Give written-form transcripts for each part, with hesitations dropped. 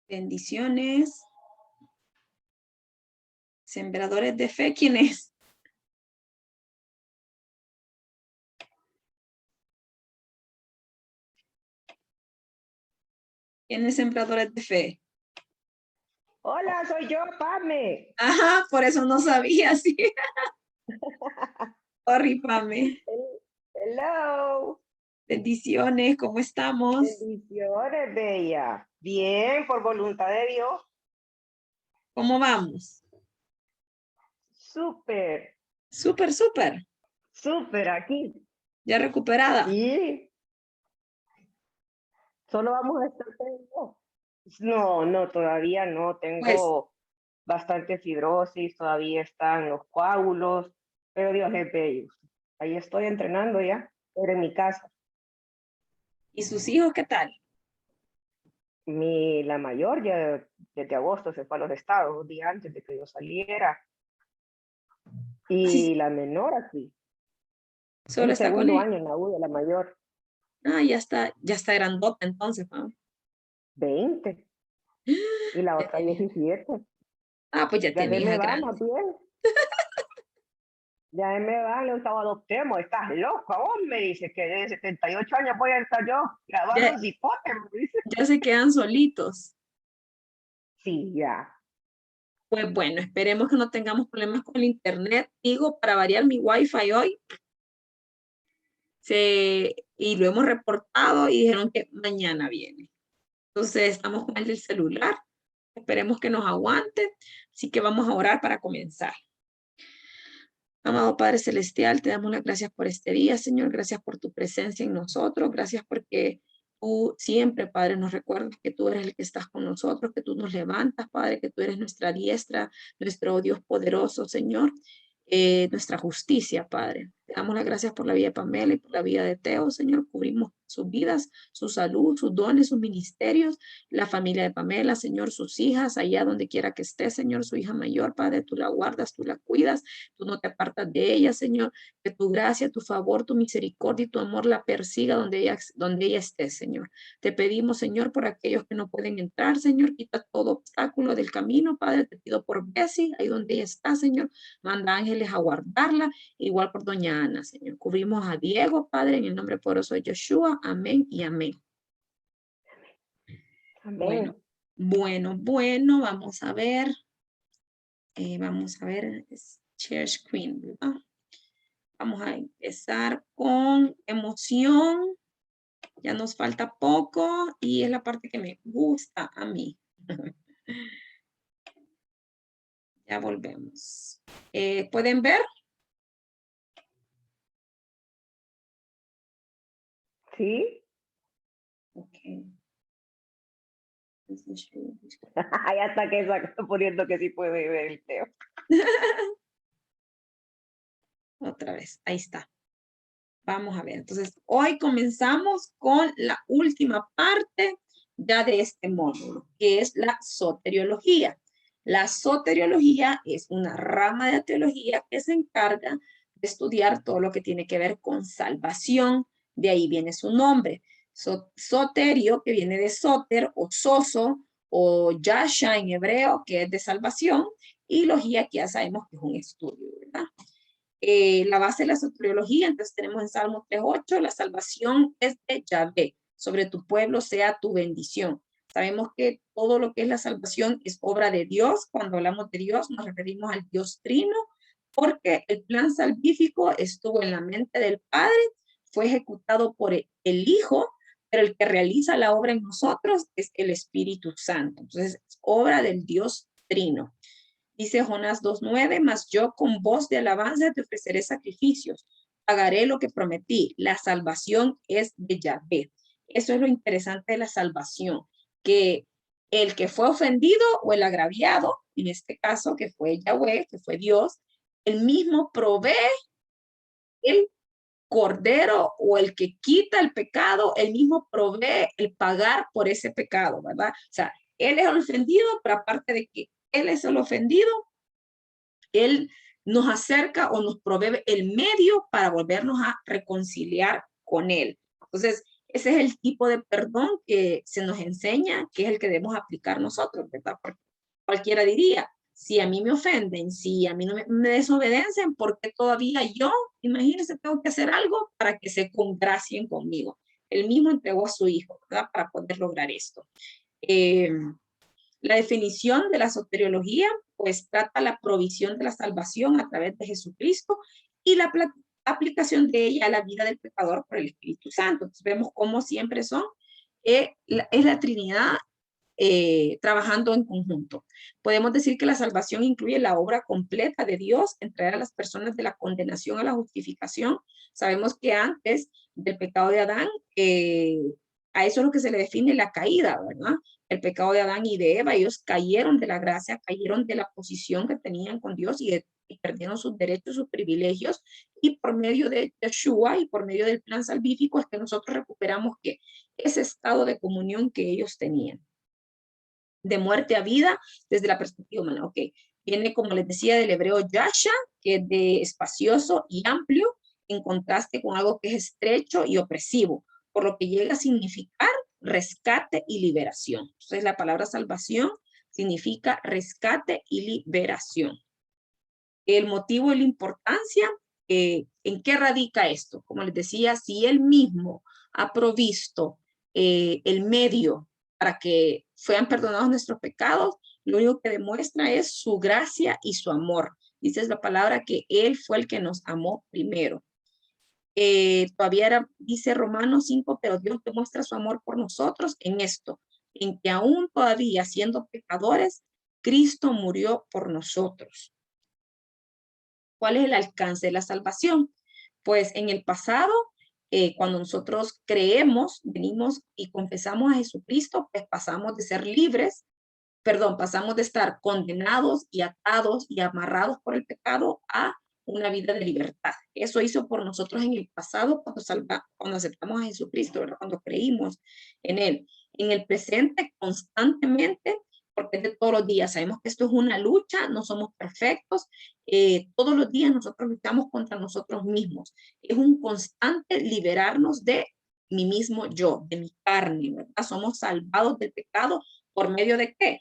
Bendiciones. Sembradores de fe, ¿quién es? ¿Quién es sembradores de fe? Hola, soy yo, Pame. Ajá, por eso no sabía, sí. Sorry, Pame. Hello. Bendiciones, ¿cómo estamos? Bendiciones, bella. Bien, por voluntad de Dios. ¿Cómo vamos? Súper, Súper, súper. súper aquí. Ya recuperada. Sí, solo vamos a estar teniendo. No, todavía no. Pues, Tengo bastante fibrosis, todavía están los coágulos, pero Dios es bello. Ahí estoy entrenando ya, pero en mi casa. ¿y sus hijos qué tal? La mayor ya desde agosto se fue a los estados, un día antes de que yo saliera. Sí, Y la menor aquí, es solo el está con segundo él. año en la U de la mayor, Ah, ya está grandota entonces, ¿no? 20, y la Ya otra tiene. 17. Ah, pues ya Ya tiene se me hija va más grande. bien, ya se me va, le estaba adoptemos, estás loca, vos me dice que de 78 años voy a estar yo Ya, grabando cipote, me dice. ya se quedan solitos. Sí, ya. Pues bueno, esperemos que no tengamos problemas con el internet. Digo, para variar mi wifi hoy, y lo hemos reportado y dijeron que mañana viene. Entonces estamos con el del celular. Esperemos que nos aguante. Así que vamos a orar para comenzar. Amado Padre Celestial, te damos las gracias por este día, Señor. Gracias por tu presencia en nosotros. Gracias porque tú siempre, Padre, nos recuerdas que tú eres el que estás con nosotros, que tú nos levantas, Padre, que tú eres nuestra diestra, nuestro Dios poderoso, Señor, nuestra justicia, Padre. Te damos las gracias por la vida de Pamela y por la vida de Teo, Señor. Cubrimos sus vidas, su salud, sus dones, sus ministerios, la familia de Pamela, Señor, sus hijas, allá donde quiera que esté, Señor, su hija mayor, Padre, tú la guardas, tú la cuidas, tú no te apartas de ella, Señor, que tu gracia, tu favor, tu misericordia y tu amor la persiga donde ella esté, Señor. Te pedimos, Señor, por aquellos que no pueden entrar, Señor, quita todo obstáculo del camino, Padre, te pido por Bessie, ahí donde ella está, Señor, manda ángeles a guardarla, igual por doña Ana, Señor. Cubrimos a Diego, Padre, en el nombre poderoso de Yeshua, amén y amén. Bueno, Amén. bueno, vamos a ver, es share screen, ¿verdad? Vamos a empezar con emoción. Ya nos falta poco y es la parte que me gusta a mí. Ya volvemos. ¿Pueden ver? ¿Sí? Ok. Ya está que está poniendo que sí puede ver el Teo. Otra vez, ahí está. Vamos a ver. Entonces, hoy comenzamos con la última parte ya de este módulo, que es la soteriología. La soteriología es una rama de teología que se encarga de estudiar todo lo que tiene que ver con salvación. De ahí viene su nombre. Soterio, que viene de soter o soso o yasha en hebreo, que es de salvación, y logía, que ya sabemos que es un estudio, ¿verdad? La base de la soteriología, entonces tenemos en Salmo 3:8, la salvación es de Yahvé, sobre tu pueblo sea tu bendición. Sabemos que todo lo que es la salvación es obra de Dios. Cuando hablamos de Dios nos referimos al Dios Trino, porque el plan salvífico estuvo en la mente del Padre, fue ejecutado por el Hijo, pero el que realiza la obra en nosotros es el Espíritu Santo. Entonces, es obra del Dios Trino. Dice Jonás 2:9, mas yo con voz de alabanza te ofreceré sacrificios, pagaré lo que prometí, la salvación es de Yahvé. Eso es lo interesante de la salvación, que el que fue ofendido o el agraviado, en este caso que fue Yahvé, que fue Dios, el mismo provee el cordero o el que quita el pecado, el mismo provee el pagar por ese pecado, ¿verdad? O sea, él es el ofendido, pero aparte de que él es el ofendido, él nos acerca o nos provee el medio para volvernos a reconciliar con Él. Entonces, Ese es el tipo de perdón que se nos enseña, que es el que debemos aplicar nosotros, ¿verdad? Porque cualquiera diría, si a mí me ofenden, si a mí no me desobedecen, ¿por qué todavía yo, imagínense, tengo que hacer algo para que se congracien conmigo? Él mismo entregó a su hijo, ¿verdad? Para poder lograr esto. La definición de la soteriología, pues trata la provisión de la salvación a través de Jesucristo y la aplicación de ella a la vida del pecador por el Espíritu Santo. Entonces vemos cómo siempre son, es la Trinidad trabajando en conjunto. Podemos decir que la salvación incluye la obra completa de Dios en traer a las personas de la condenación a la justificación. Sabemos que antes del pecado de Adán, a eso es lo que se le define la caída, ¿verdad? El pecado de Adán y de Eva, ellos cayeron de la gracia, cayeron de la posición que tenían con Dios y perdieron sus derechos, sus privilegios, y por medio de Yeshua y por medio del plan salvífico es que nosotros recuperamos que ese estado de comunión que ellos tenían. De muerte a vida desde la perspectiva humana. Ok, viene, como les decía, del hebreo yasha, que es de espacioso y amplio, en contraste con algo que es estrecho y opresivo, por lo que llega a significar rescate y liberación. Entonces, la palabra salvación significa rescate y liberación. El motivo y la importancia, ¿en qué radica esto? Como les decía, si él mismo ha provisto el medio para que fueran perdonados nuestros pecados, lo único que demuestra es su gracia y su amor. Dice la palabra que él fue el que nos amó primero. Dice Romanos 5, pero Dios demuestra su amor por nosotros en esto, en que aún todavía siendo pecadores, Cristo murió por nosotros. ¿Cuál es el alcance de la salvación? Pues en el pasado, cuando nosotros creemos, venimos y confesamos a Jesucristo, pues pasamos de ser libres, pasamos de estar condenados y atados y amarrados por el pecado a una vida de libertad. Eso hizo por nosotros en el pasado cuando aceptamos a Jesucristo, ¿verdad? Cuando creímos en Él. En el presente, constantemente, porque es de todos los días. Sabemos que esto es una lucha, no somos perfectos. Todos los días nosotros luchamos contra nosotros mismos. Es un constante liberarnos de mi mismo yo, de mi carne, ¿verdad? Somos salvados del pecado por medio de ¿qué?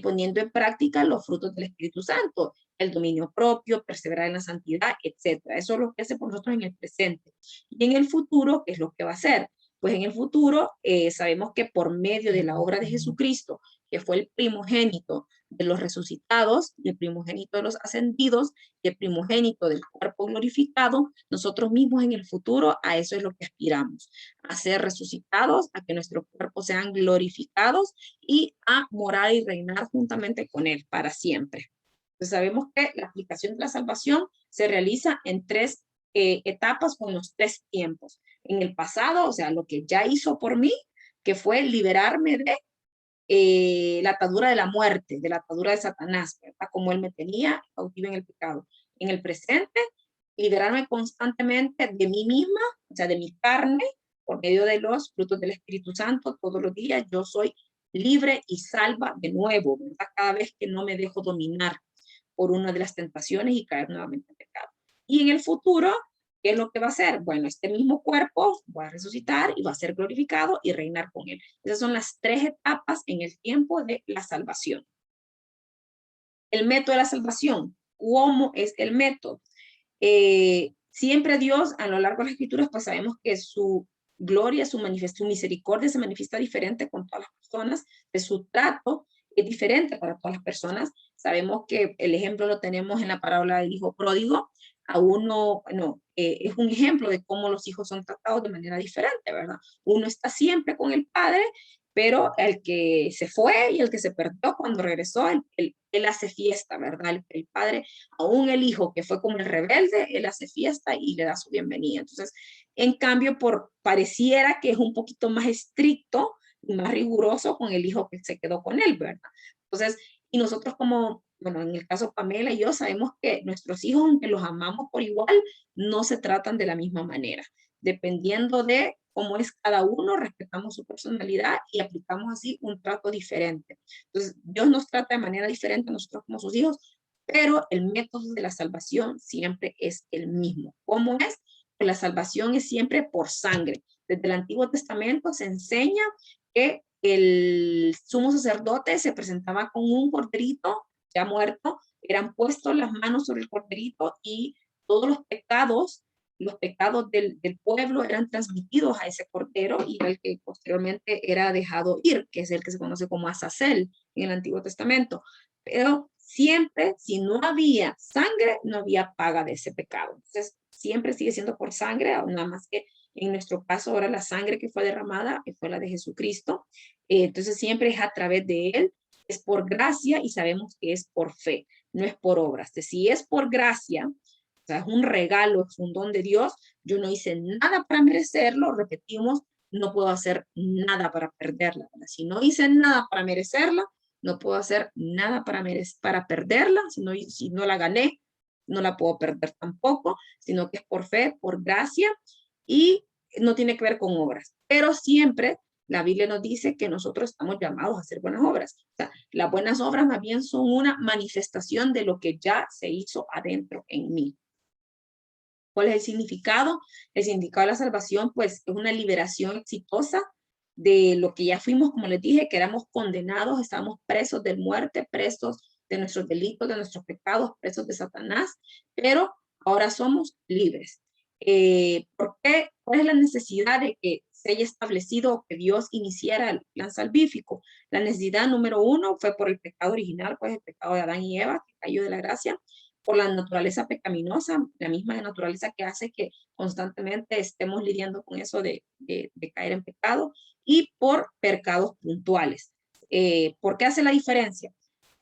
Poniendo en práctica los frutos del Espíritu Santo, el dominio propio, perseverar en la santidad, etcétera. Eso es lo que hace por nosotros en el presente. Y en el futuro, ¿qué es lo que va a hacer? Pues en el futuro sabemos que por medio de la obra de Jesucristo, que fue el primogénito de los resucitados, y el primogénito de los ascendidos, y el primogénito del cuerpo glorificado, nosotros mismos en el futuro a eso es lo que aspiramos, a ser resucitados, a que nuestros cuerpos sean glorificados y a morar y reinar juntamente con Él para siempre. Entonces sabemos que la aplicación de la salvación se realiza en tres etapas con los tres tiempos. En el pasado, o sea, lo que ya hizo por mí, que fue liberarme de la atadura de la muerte, de la atadura de Satanás, ¿verdad? Como él me tenía cautivo en el pecado. En el presente, liberarme constantemente de mí misma, o sea, de mi carne, por medio de los frutos del Espíritu Santo. Todos los días yo soy libre y salva de nuevo, ¿verdad? Cada vez que no me dejo dominar por una de las tentaciones y caer nuevamente en pecado. Y en el futuro, ¿qué es lo que va a hacer? Bueno, este mismo cuerpo va a resucitar y va a ser glorificado y reinar con él. Esas son las tres etapas en el tiempo de la salvación. El método de la salvación. ¿Cómo es el método? Siempre Dios, a lo largo de las escrituras, pues sabemos que su gloria, su misericordia se manifiesta diferente con todas las personas, de su trato es diferente para todas las personas. Sabemos que el ejemplo lo tenemos en la parábola del hijo pródigo. A uno, es un ejemplo de cómo los hijos son tratados de manera diferente, ¿verdad? Uno está siempre con el padre, pero el que se fue y el que se perdió cuando regresó, él hace fiesta, ¿verdad? El padre, aún el hijo que fue como el rebelde, él hace fiesta y le da su bienvenida. Entonces, en cambio, pareciera que es un poquito más estricto y más riguroso con el hijo que se quedó con él, ¿verdad? Entonces, y nosotros como, bueno, en el caso Pamela y yo, sabemos que nuestros hijos, aunque los amamos por igual, no se tratan de la misma manera. Dependiendo de cómo es cada uno, respetamos su personalidad y aplicamos así un trato diferente. Entonces, Dios nos trata de manera diferente a nosotros como sus hijos, pero el método de la salvación siempre es el mismo. ¿Cómo es? Pues la salvación es siempre por sangre. desde el Antiguo Testamento se enseña que el sumo sacerdote se presentaba con un corderito ya muerto, eran puestos las manos sobre el corderito y todos los pecados del pueblo eran transmitidos a ese cordero y el que posteriormente era dejado ir, que es el que se conoce como Azazel en el Antiguo Testamento. Pero siempre, si no había sangre, no había paga de ese pecado. Entonces, siempre sigue siendo por sangre, nada más que en nuestro caso ahora la sangre que fue derramada fue la de Jesucristo. Entonces, siempre es a través de él, es por gracia y sabemos que es por fe, no es por obras. Entonces, si es por gracia, o sea, es un regalo, es un don de Dios, yo no hice nada para merecerlo, repetimos, no puedo hacer nada para perderla. ¿Verdad? Si no hice nada para merecerla, no puedo hacer nada para perderla, si no la gané, no la puedo perder tampoco, sino que es por fe, por gracia, y no tiene que ver con obras. Pero siempre la Biblia nos dice que nosotros estamos llamados a hacer buenas obras. O sea, las buenas obras más bien son una manifestación de lo que ya se hizo adentro en mí. ¿Cuál es el significado? El significado de la salvación, pues, es una liberación exitosa de lo que ya fuimos, como les dije, que éramos condenados, estábamos presos de muerte, presos de nuestros delitos, de nuestros pecados, presos de Satanás, pero ahora somos libres. ¿Por qué? ¿Cuál es la necesidad de que se haya establecido que Dios iniciara el plan salvífico? La necesidad número uno fue por el pecado original, pues el pecado de Adán y Eva, que cayó de la gracia, por la naturaleza pecaminosa, la misma naturaleza que hace que constantemente estemos lidiando con eso de caer en pecado, y por pecados puntuales. ¿Por qué hace la diferencia?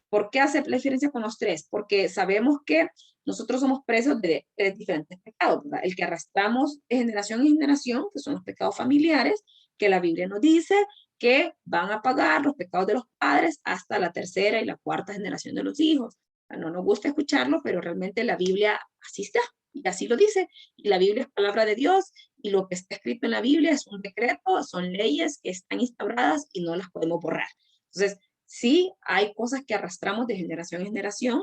¿Por qué hace la diferencia con los tres? Porque sabemos que nosotros somos presos de diferentes pecados, ¿verdad? El que arrastramos de generación en generación, que son los pecados familiares, que la Biblia nos dice que van a pagar los pecados de los padres hasta la tercera y la cuarta generación de los hijos. No nos gusta escucharlo, pero realmente la Biblia así está, y así lo dice, y la Biblia es palabra de Dios, y lo que está escrito en la Biblia es un decreto, son leyes que están instauradas y no las podemos borrar. Entonces, sí, hay cosas que arrastramos de generación en generación,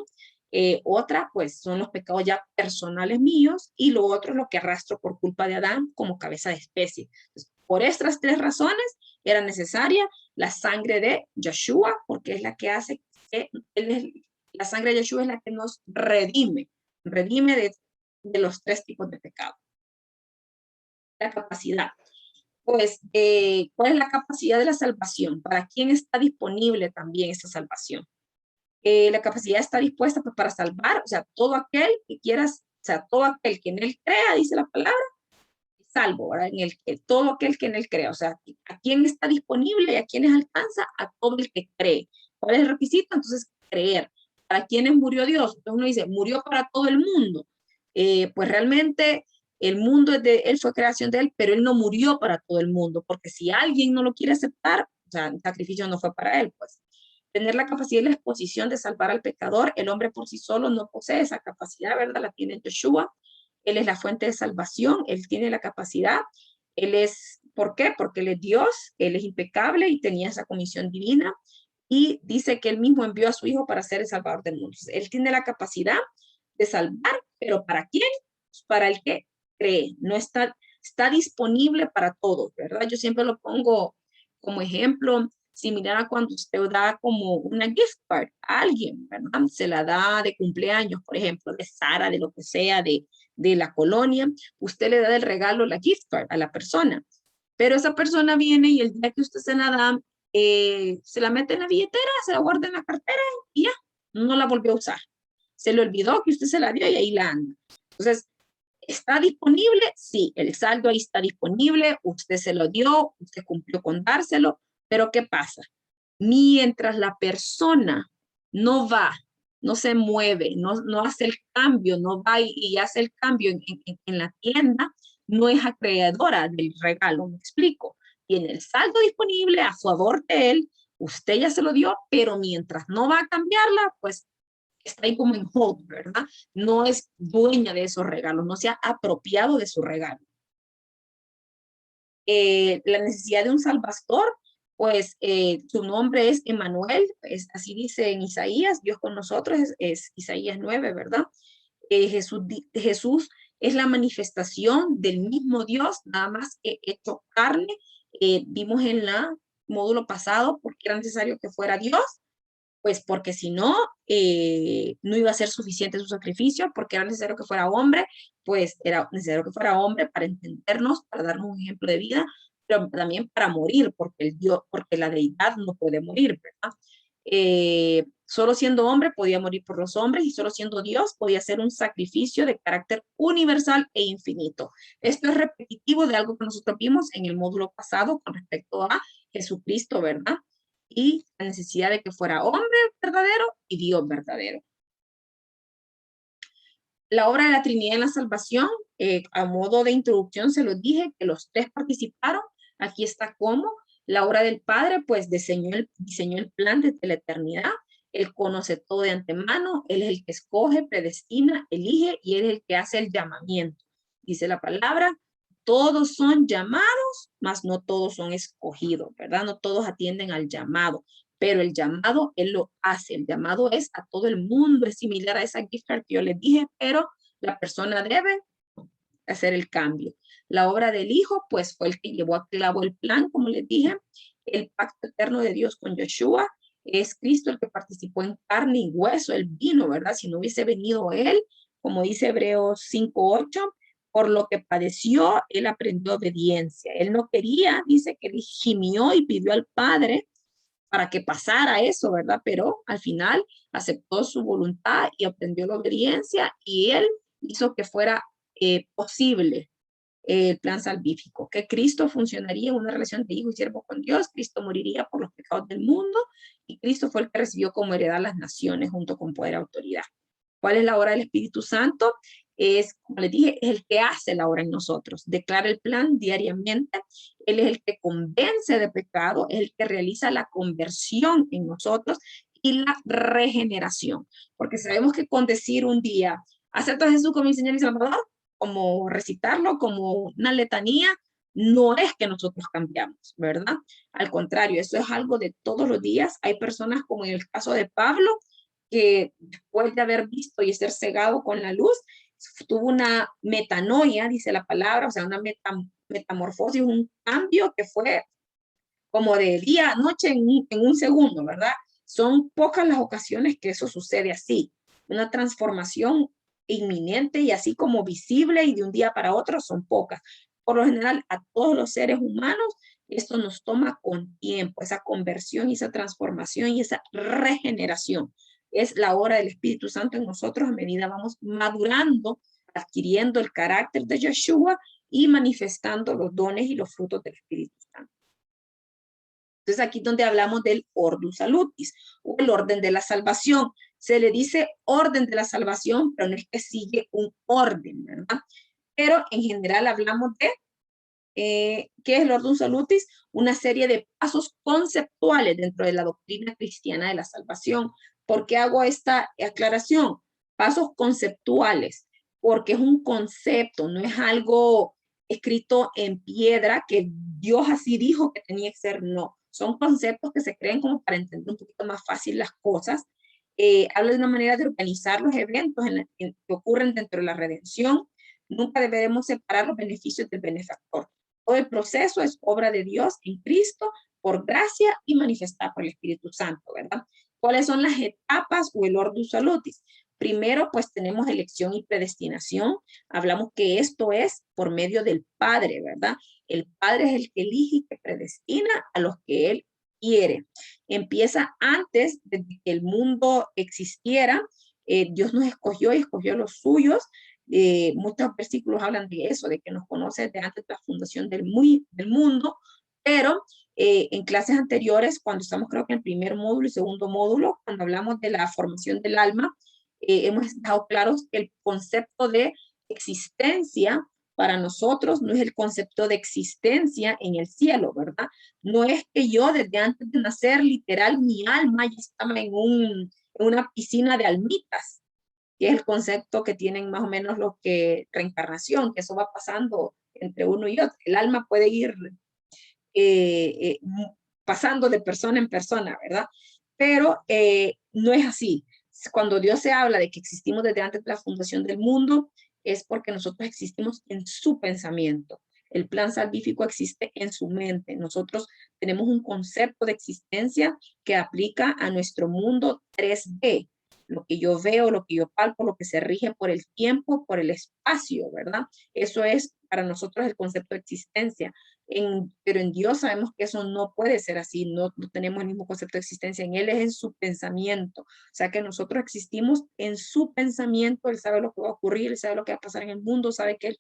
otra, pues, son los pecados ya personales míos, y lo otro es lo que arrastro por culpa de Adán como cabeza de especie. Entonces, por estas tres razones, era necesaria la sangre de Yeshua, porque es la que hace que él es, la sangre de Yeshua es la que nos redime de los tres tipos de pecado. La capacidad. Pues, ¿cuál es la capacidad de la salvación? ¿Para quién está disponible también esa salvación? La capacidad está dispuesta pues, para salvar, o sea, todo aquel que quieras, o sea, todo aquel que en él crea, dice la palabra, salvo, ¿verdad? Todo aquel que en él crea, o sea, ¿a quién está disponible y a quiénes alcanza? A todo el que cree. ¿Cuál es el requisito? Entonces, creer. ¿Para quiénes murió Dios? Entonces uno dice, murió para todo el mundo. Pues realmente el mundo es de él, fue creación de él, pero él no murió para todo el mundo, porque si alguien no lo quiere aceptar, o sea, el sacrificio no fue para él, pues. Tener la capacidad y la exposición de salvar al pecador, el hombre por sí solo no posee esa capacidad, ¿verdad? La tiene Yeshua. Él es la fuente de salvación, él tiene la capacidad, él es, ¿por qué? Porque él es Dios, él es impecable y tenía esa comisión divina, y dice que él mismo envió a su hijo para ser el salvador del mundo. Entonces, él tiene la capacidad de salvar, pero ¿para quién? Para el que cree, no está disponible para todos, ¿verdad? Yo siempre lo pongo como ejemplo, similar a cuando usted da como una gift card a alguien, ¿verdad? Se la da de cumpleaños, por ejemplo, de Sara, de lo que sea, de la colonia, usted le da el regalo, la gift card a la persona, pero esa persona viene y el día que usted se la da, se la mete en la billetera, se la guarda en la cartera y ya, no la volvió a usar. Se le olvidó que usted se la dio y ahí la anda. Entonces, ¿está disponible? Sí, el saldo ahí está disponible, usted se lo dio, usted cumplió con dárselo, pero ¿qué pasa? Mientras la persona no va, no se mueve, no hace el cambio, no va y hace el cambio en la tienda, no es acreedora del regalo, me explico. Tiene el saldo disponible a favor de él, usted ya se lo dio, pero mientras no va a cambiarla, pues está ahí como en hold, ¿verdad? No es dueña de esos regalos, no se ha apropiado de su regalo. La necesidad de un salvador, pues su nombre es Emmanuel, así dice en Isaías, Dios con nosotros, es Isaías 9, ¿verdad? Jesús es la manifestación del mismo Dios, nada más que hecho carne. Vimos en la módulo pasado por qué era necesario que fuera Dios, pues porque si no, no iba a ser suficiente su sacrificio, porque era necesario que fuera hombre, pues era necesario que fuera hombre para entendernos, para darnos un ejemplo de vida, pero también para morir, porque el Dios, porque la deidad no puede morir, ¿verdad? Solo siendo hombre podía morir por los hombres y solo siendo Dios podía hacer un sacrificio de carácter universal e infinito. Esto es repetitivo de algo que nosotros vimos en el módulo pasado con respecto a Jesucristo, ¿verdad? Y la necesidad de que fuera hombre verdadero y Dios verdadero. La obra de la Trinidad en la salvación, a modo de introducción se los dije que los tres participaron. Aquí está cómo. La obra del Padre, pues diseñó el plan desde la eternidad. Él conoce todo de antemano, Él es el que escoge, predestina, elige y Él es el que hace el llamamiento. Dice la palabra, todos son llamados, mas no todos son escogidos, ¿verdad? No todos atienden al llamado, pero el llamado Él lo hace. El llamado es a todo el mundo, es similar a esa gift card que yo les dije, pero la persona debe hacer el cambio. La obra del Hijo, pues fue el que llevó a cabo el plan, como les dije, el pacto eterno de Dios con Yeshua. Es Cristo el que participó en carne y hueso, Él vino, ¿verdad? Si no hubiese venido Él, como dice Hebreos 5:8, por lo que padeció, Él aprendió obediencia. Él no quería, dice que Él gimió y pidió al Padre para que pasara eso, ¿verdad? Pero al final aceptó su voluntad y aprendió la obediencia y Él hizo que fuera posible el plan salvífico, que Cristo funcionaría en una relación de hijo y siervo con Dios, Cristo moriría por los pecados del mundo y Cristo fue el que recibió como heredad las naciones junto con poder y autoridad. ¿Cuál es la obra del Espíritu Santo? Es, como les dije, es el que hace la obra en nosotros, declara el plan diariamente, Él es el que convence de pecado, es el que realiza la conversión en nosotros y la regeneración, porque sabemos que con decir un día, acepto a Jesús como mi Señor y Salvador, como recitarlo como una letanía, no es que nosotros cambiamos, ¿verdad? Al contrario, eso es algo de todos los días. Hay personas como en el caso de Pablo, que después de haber visto y ser cegado con la luz, tuvo una metanoia, dice la palabra, o sea, una metamorfosis, un cambio que fue como de día a noche en un segundo, ¿verdad? Son pocas las ocasiones que eso sucede así. Una transformación inminente y así como visible y de un día para otro son pocas. Por lo general, a todos los seres humanos, esto nos toma con tiempo, esa conversión y esa transformación y esa regeneración. Es la obra del Espíritu Santo en nosotros a medida vamos madurando, adquiriendo el carácter de Yeshua y manifestando los dones y los frutos del Espíritu Santo. Entonces aquí donde hablamos del Ordus Salutis, o el orden de la salvación. Se le dice orden de la salvación, pero no es que sigue un orden, ¿verdad? Pero en general hablamos de, ¿qué es el Ordus Salutis? Una serie de pasos conceptuales dentro de la doctrina cristiana de la salvación. ¿Por qué hago esta aclaración? Pasos conceptuales, porque es un concepto, no es algo escrito en piedra que Dios así dijo que tenía que ser, no. Son conceptos que se creen como para entender un poquito más fácil las cosas. Habla de una manera de organizar los eventos que ocurren dentro de la redención. Nunca deberemos separar los beneficios del benefactor. Todo el proceso es obra de Dios en Cristo por gracia y manifestada por el Espíritu Santo, ¿verdad? ¿Cuáles son las etapas o el Ordus Salutis? Primero, pues tenemos elección y predestinación. Hablamos que esto es por medio del Padre, ¿verdad? El Padre es el que elige y que predestina a los que Él quiere. Empieza antes de que el mundo existiera. Dios nos escogió y escogió a los suyos. Muchos versículos hablan de eso, de que nos conoce desde antes de la fundación del mundo, pero en clases anteriores, cuando estamos creo que en el primer módulo y segundo módulo, cuando hablamos de la formación del alma, hemos dejado claros que el concepto de existencia para nosotros no es el concepto de existencia en el cielo, ¿verdad? No es que yo desde antes de nacer, literal, mi alma ya estaba en una piscina de almitas, que es el concepto que tienen más o menos los que reencarnación, que eso va pasando entre uno y otro. El alma puede ir pasando de persona en persona, ¿verdad? Pero no es así. Cuando Dios se habla de que existimos desde antes de la fundación del mundo, es porque nosotros existimos en su pensamiento. El plan salvífico existe en su mente. Nosotros tenemos un concepto de existencia que aplica a nuestro mundo 3D. Lo que yo veo, lo que yo palpo, lo que se rige por el tiempo, por el espacio, ¿verdad? Eso es para nosotros el concepto de existencia. Pero en Dios sabemos que eso no puede ser así, no tenemos el mismo concepto de existencia. En Él es en su pensamiento. O sea que nosotros existimos en su pensamiento. Él sabe lo que va a ocurrir, Él sabe lo que va a pasar en el mundo, sabe que Él,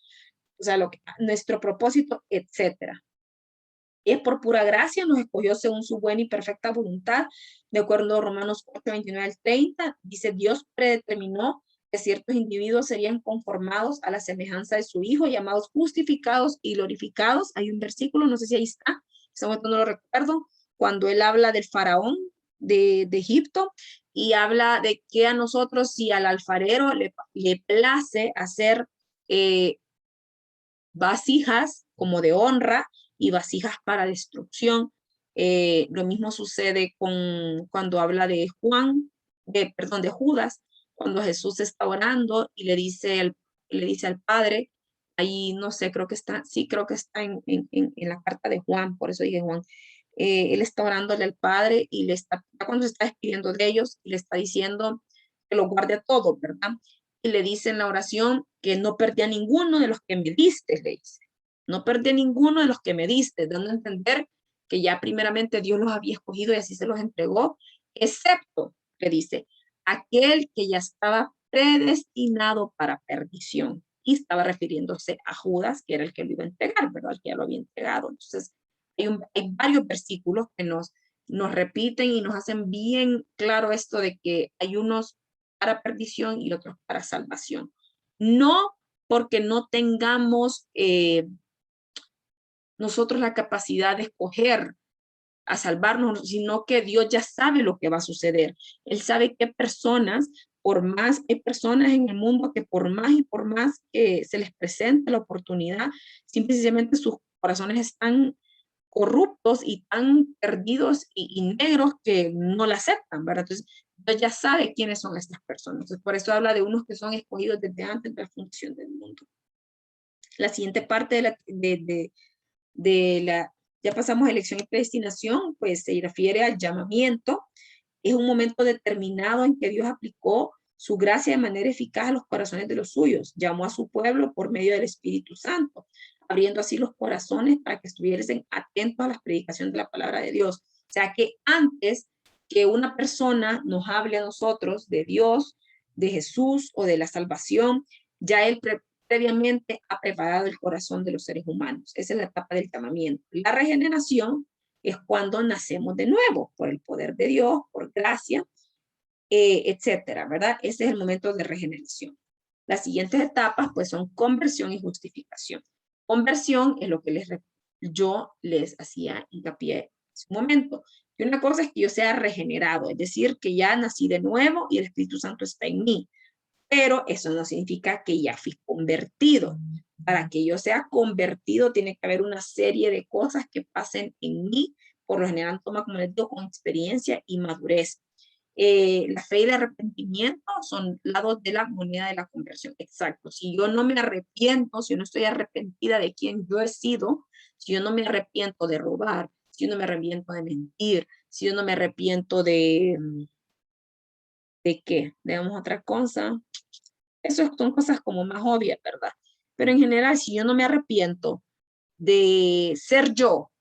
o sea, nuestro propósito, etcétera. Es por pura gracia, nos escogió según su buena y perfecta voluntad, de acuerdo a Romanos 8, 29 al 30, dice, Dios predeterminó que ciertos individuos serían conformados a la semejanza de su Hijo, llamados justificados y glorificados. Hay un versículo, no sé si ahí está, en este momento no lo recuerdo, cuando él habla del faraón de Egipto, y habla de que a nosotros, si al alfarero le place hacer vasijas como de honra y vasijas para destrucción. Lo mismo sucede cuando habla de de Judas, cuando Jesús está orando y le dice al Padre, ahí no sé, creo que está, sí, creo que está en la carta de Juan, por eso dije Juan. Él está orándole al Padre y cuando se está despidiendo de ellos, y le está diciendo que lo guarde a todos, ¿verdad? Y le dice en la oración que no perdí a ninguno de los que me diste, le dice. No perdí a ninguno de los que me diste, dando a entender que ya primeramente Dios los había escogido y así se los entregó, excepto, le dice, aquel que ya estaba predestinado para perdición. Y estaba refiriéndose a Judas, que era el que lo iba a entregar, ¿verdad? El que ya lo había entregado. Entonces, hay varios versículos que nos repiten y nos hacen bien claro esto de que hay unos para perdición y otros para salvación. No porque no tengamos nosotros la capacidad de escoger a salvarnos, sino que Dios ya sabe lo que va a suceder. Él sabe qué personas, hay personas en el mundo que por más y por más que se les presente la oportunidad, simplemente sus corazones están corruptos y tan perdidos y negros que no la aceptan, ¿verdad? Entonces, Dios ya sabe quiénes son estas personas. Entonces, por eso habla de unos que son escogidos desde antes de la fundación del mundo. La siguiente parte ya pasamos a elección y predestinación, pues se refiere al llamamiento. Es un momento determinado en que Dios aplicó su gracia de manera eficaz a los corazones de los suyos. Llamó a su pueblo por medio del Espíritu Santo, abriendo así los corazones para que estuviesen atentos a la predicación de la palabra de Dios. O sea que antes que una persona nos hable a nosotros de Dios, de Jesús o de la salvación, ya Él previamente ha preparado el corazón de los seres humanos. Esa es la etapa del llamamiento. La regeneración es cuando nacemos de nuevo por el poder de Dios, por gracia, etcétera, ¿verdad? Ese es el momento de regeneración. Las siguientes etapas, pues, son conversión y justificación. Conversión es lo que yo les hacía hincapié hace un momento. Y una cosa es que yo sea regenerado, es decir, que ya nací de nuevo y el Espíritu Santo está en mí. Pero eso no significa que ya fui convertido. Para que yo sea convertido, tiene que haber una serie de cosas que pasen en mí. Por lo general, toma, como les digo, con experiencia y madurez. La fe y el arrepentimiento son lados de la moneda de la conversión. Exacto. Si yo no me arrepiento, si yo no estoy arrepentida de quien yo he sido, si yo no me arrepiento de robar, si yo no me arrepiento de mentir, si yo no me arrepiento ¿de qué? Digamos otra cosa. Eso son cosas como más obvias, ¿verdad? Pero en general, si yo no me arrepiento de ser yo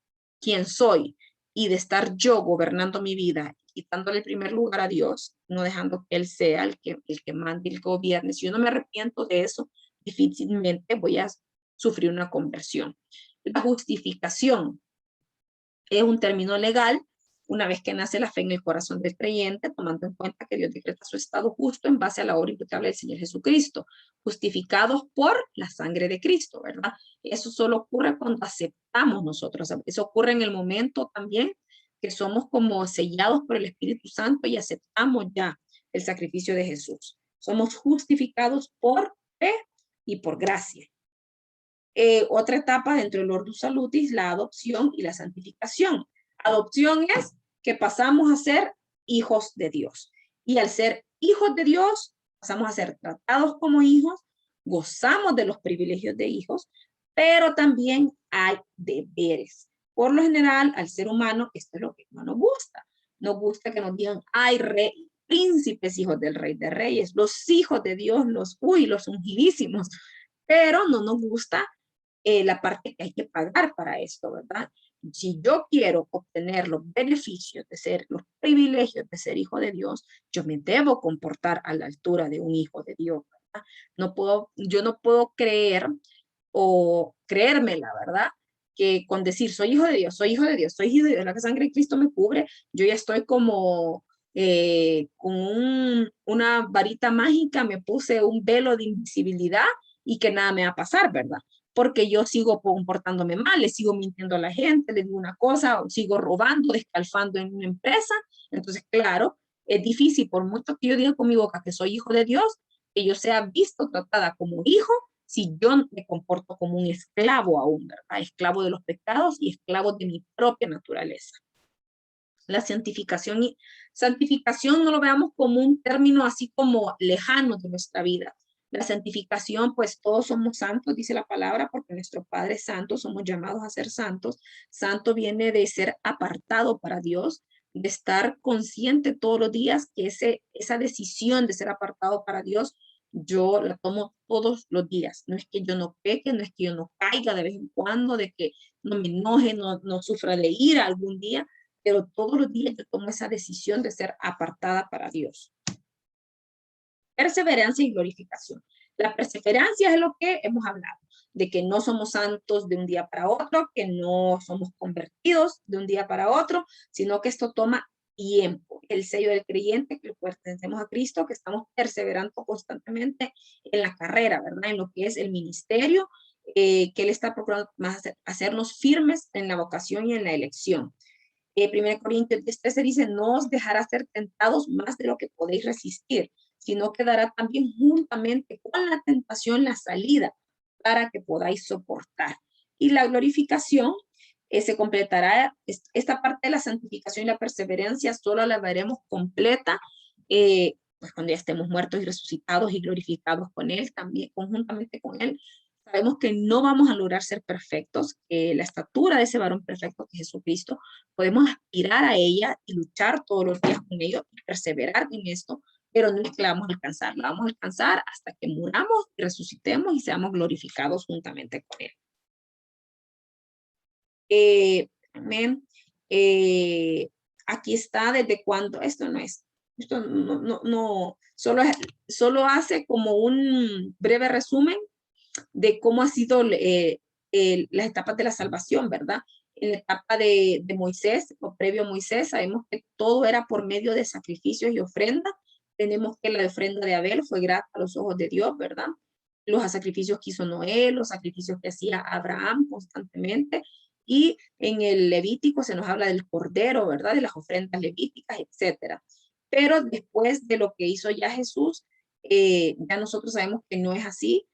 quien soy y de estar yo gobernando mi vida, quitándole el primer lugar a Dios, no dejando que Él sea el que mande y el que gobierne, si yo no me arrepiento de eso, difícilmente voy a sufrir una conversión. La justificación es un término legal una vez que nace la fe en el corazón del creyente, tomando en cuenta que Dios decreta su estado justo en base a la obra imputable del Señor Jesucristo, justificados por la sangre de Cristo, ¿verdad? Eso solo ocurre cuando aceptamos nosotros. Eso ocurre en el momento también que somos como sellados por el Espíritu Santo y aceptamos ya el sacrificio de Jesús. Somos justificados por fe y por gracia. Otra etapa dentro del Ordo Salutis, la adopción y la santificación. Adopción es que pasamos a ser hijos de Dios. Y al ser hijos de Dios, pasamos a ser tratados como hijos, gozamos de los privilegios de hijos, pero también hay deberes. Por lo general, al ser humano, esto es lo que no nos gusta. Nos gusta que nos digan, ay, rey, príncipes, hijos del rey de reyes, los hijos de Dios, los ungidísimos, pero no nos gusta la parte que hay que pagar para esto, ¿verdad? Si yo quiero obtener los beneficios de ser, los privilegios de ser hijo de Dios, yo me debo comportar a la altura de un hijo de Dios, ¿verdad? Yo no puedo creer o creérmela, ¿verdad? Que con decir soy hijo de Dios, soy hijo de Dios, soy hijo de Dios, la sangre de Cristo me cubre, yo ya estoy como con una varita mágica, me puse un velo de invisibilidad y que nada me va a pasar, ¿verdad? Porque yo sigo comportándome mal, le sigo mintiendo a la gente, le digo una cosa, o sigo robando, descalfando en una empresa. Entonces, claro, es difícil, por mucho que yo diga con mi boca que soy hijo de Dios, que yo sea visto, tratada como hijo, si yo me comporto como un esclavo aún, ¿verdad? Esclavo de los pecados y esclavo de mi propia naturaleza. La santificación no lo veamos como un término así como lejano de nuestra vida. La santificación, pues todos somos santos, dice la palabra, porque nuestro Padre es santo, somos llamados a ser santos. Santo viene de ser apartado para Dios, de estar consciente todos los días que esa decisión de ser apartado para Dios, yo la tomo todos los días. No es que yo no peque, no es que yo no caiga de vez en cuando, de que no me enoje, no sufra de ira algún día, pero todos los días yo tomo esa decisión de ser apartada para Dios. Perseverancia y glorificación. La perseverancia es lo que hemos hablado, de que no somos santos de un día para otro, que no somos convertidos de un día para otro, sino que esto toma tiempo. El sello del creyente, que pertenecemos a Cristo, que estamos perseverando constantemente en la carrera, ¿verdad? En lo que es el ministerio, que Él está procurando más hacernos firmes en la vocación y en la elección. 1 Corintios 10:13 dice, no os dejará ser tentados más de lo que podéis resistir, sino que dará también juntamente con la tentación la salida para que podáis soportar. Y la glorificación se completará, esta parte de la santificación y la perseverancia solo la veremos completa pues cuando ya estemos muertos y resucitados y glorificados con Él, también conjuntamente con Él. Sabemos que no vamos a lograr ser perfectos, que la estatura de ese varón perfecto que es Jesucristo, podemos aspirar a ella y luchar todos los días con ello y perseverar en esto, pero no es que la vamos a alcanzar, la vamos a alcanzar hasta que muramos, resucitemos y seamos glorificados juntamente con Él. Amén. Aquí está desde cuándo, esto no, solo hace como un breve resumen de cómo ha sido las etapas de la salvación, ¿verdad? En la etapa de Moisés, o previo a Moisés, sabemos que todo era por medio de sacrificios y ofrendas. Tenemos que la ofrenda de Abel fue grata a los ojos de Dios, ¿verdad? Los sacrificios que hizo Noé, los sacrificios que hacía Abraham constantemente. Y en el Levítico se nos habla del cordero, ¿verdad? De las ofrendas levíticas, etcétera. Pero después de lo que hizo ya Jesús, ya nosotros sabemos que no es así.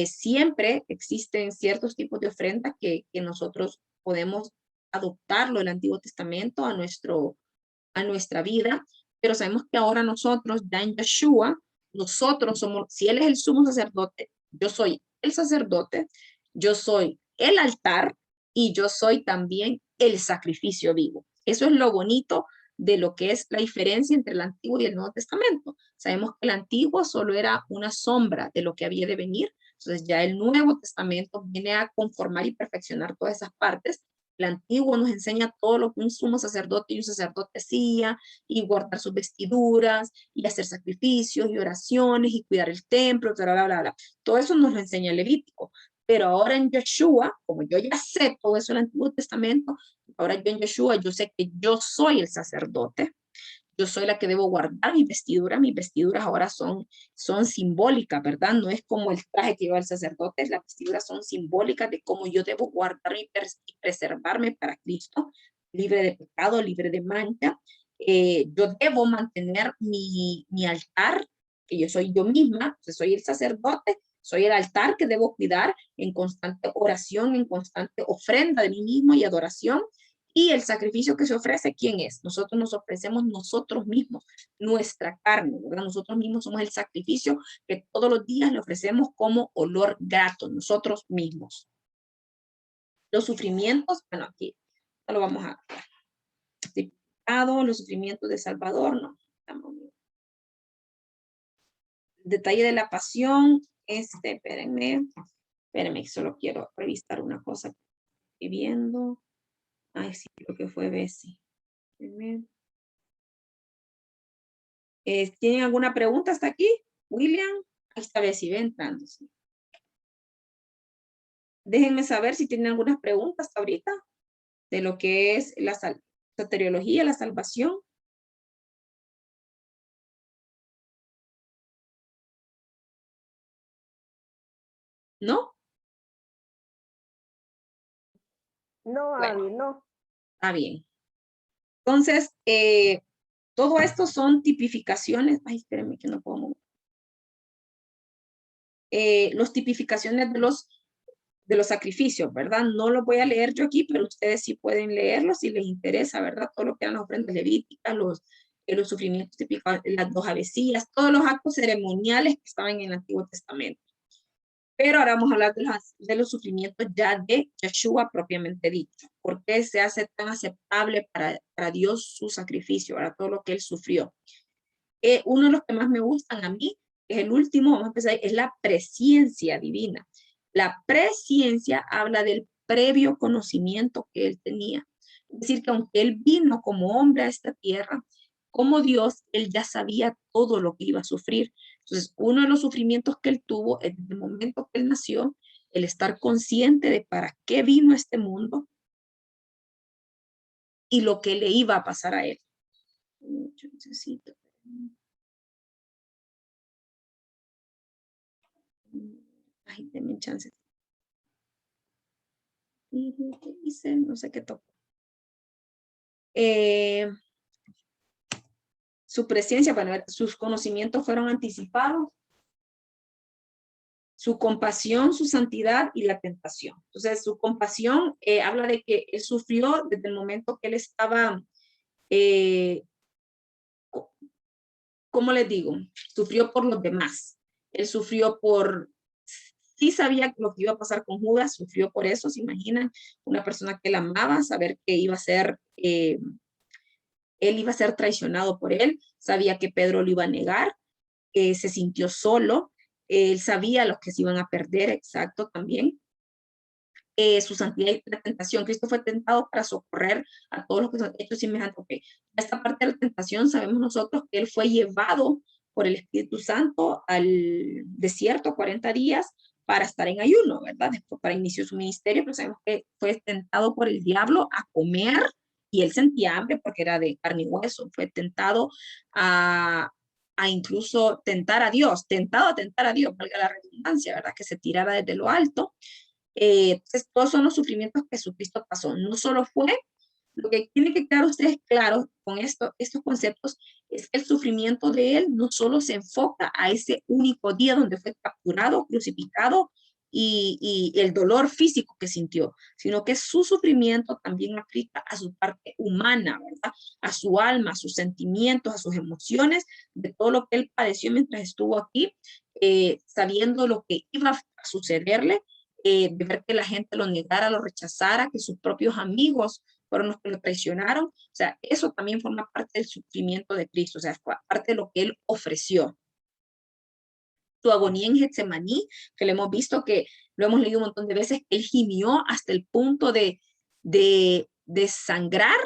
Siempre existen ciertos tipos de ofrendas que nosotros podemos adoptarlo del Antiguo Testamento a nuestra vida, pero sabemos que ahora nosotros, ya en Yeshua, nosotros somos, si Él es el sumo sacerdote, yo soy el sacerdote, yo soy el altar y yo soy también el sacrificio vivo. Eso es lo bonito de lo que es la diferencia entre el Antiguo y el Nuevo Testamento. Sabemos que el Antiguo solo era una sombra de lo que había de venir, entonces ya el Nuevo Testamento viene a conformar y perfeccionar todas esas partes. El Antiguo nos enseña todo lo que un sumo sacerdote y un sacerdote hacía, y guardar sus vestiduras, y hacer sacrificios y oraciones, y cuidar el templo, bla, bla, bla, bla. Todo eso nos lo enseña el Levítico. Pero ahora en Yeshua, como yo ya sé todo eso del Antiguo Testamento, ahora yo en Yeshua, yo sé que yo soy el sacerdote, yo soy la que debo guardar mis vestiduras ahora son simbólicas, ¿verdad? No es como el traje que lleva el sacerdote, las vestiduras son simbólicas de cómo yo debo guardar y preservarme para Cristo, libre de pecado, libre de mancha. Yo debo mantener mi altar, que yo soy yo misma, soy el sacerdote, soy el altar que debo cuidar en constante oración, en constante ofrenda de mí mismo y adoración. Y el sacrificio que se ofrece, ¿quién es? Nosotros nos ofrecemos nosotros mismos, nuestra carne, ¿verdad? Nosotros mismos somos el sacrificio que todos los días le ofrecemos como olor grato, nosotros mismos. Los sufrimientos, bueno, aquí no lo vamos a ver. Los sufrimientos de Salvador, no. Detalle de la pasión, espérenme, solo quiero revisar una cosa que estoy viendo. Ay, sí, creo que fue Bessie. ¿Tienen alguna pregunta hasta aquí? William, ahí está Bessie, ve entrando. Sí. Déjenme saber si tienen algunas preguntas hasta ahorita de lo que es la soteriología, la salvación. ¿No? No, Bueno, Abby, no. está bien. Entonces, todo esto son tipificaciones. Ay, espérenme que no puedo mover. Los tipificaciones de los sacrificios, ¿verdad? No los voy a leer yo aquí, pero ustedes sí pueden leerlos si les interesa, ¿verdad? Todo lo que eran las ofrendas levíticas, los sufrimientos típicos, las dos avecillas, todos los actos ceremoniales que estaban en el Antiguo Testamento. Pero ahora vamos a hablar de los sufrimientos ya de Yeshua propiamente dicho. ¿Por qué se hace tan aceptable para Dios su sacrificio, para todo lo que él sufrió? Uno de los que más me gustan a mí, es el último, vamos a empezar, es la presciencia divina. La presciencia habla del previo conocimiento que él tenía. Es decir, que aunque él vino como hombre a esta tierra, como Dios, él ya sabía todo lo que iba a sufrir. Entonces, uno de los sufrimientos que él tuvo en el momento que él nació, el estar consciente de para qué vino a este mundo y lo que le iba a pasar a él. Yo necesito. Ay, denme chance. Hice, no sé qué toco. Su presencia, bueno, sus conocimientos fueron anticipados, su compasión, su santidad y la tentación. Entonces, su compasión habla de que él sufrió desde el momento que él estaba, ¿cómo les digo? Sufrió por los demás. Él sufrió sí sabía lo que iba a pasar con Judas, sufrió por eso, se imaginan, una persona que él amaba, saber que iba a ser, él iba a ser traicionado por él, sabía que Pedro lo iba a negar, se sintió solo, él sabía los que se iban a perder, exacto, también. Su santidad y la tentación. Cristo fue tentado para socorrer a todos los que son hechos semejantes. Okay. Esta parte de la tentación sabemos nosotros que él fue llevado por el Espíritu Santo al desierto 40 días para estar en ayuno, ¿verdad? Después para inicio su ministerio, pero sabemos que fue tentado por el diablo a comer y él sentía hambre porque era de carne y hueso. Fue tentado a incluso tentar a Dios, tentado a tentar a Dios, valga la redundancia, ¿verdad? Que se tirara desde lo alto. Entonces, todos son los sufrimientos que Jesucristo pasó. No solo fue, lo que tiene que quedar ustedes claros con estos conceptos, es que el sufrimiento de él no solo se enfoca a ese único día donde fue capturado, crucificado y el dolor físico que sintió, sino que su sufrimiento también aplica a su parte humana, ¿verdad? A su alma, a sus sentimientos, a sus emociones, de todo lo que él padeció mientras estuvo aquí, sabiendo lo que iba a sucederle, de ver que la gente lo negara, lo rechazara, que sus propios amigos fueron los que lo traicionaron. O sea, eso también forma parte del sufrimiento de Cristo, o sea, fue parte de lo que él ofreció. Su agonía en Getsemaní, que le hemos visto que lo hemos leído un montón de veces, él gimió hasta el punto de sangrar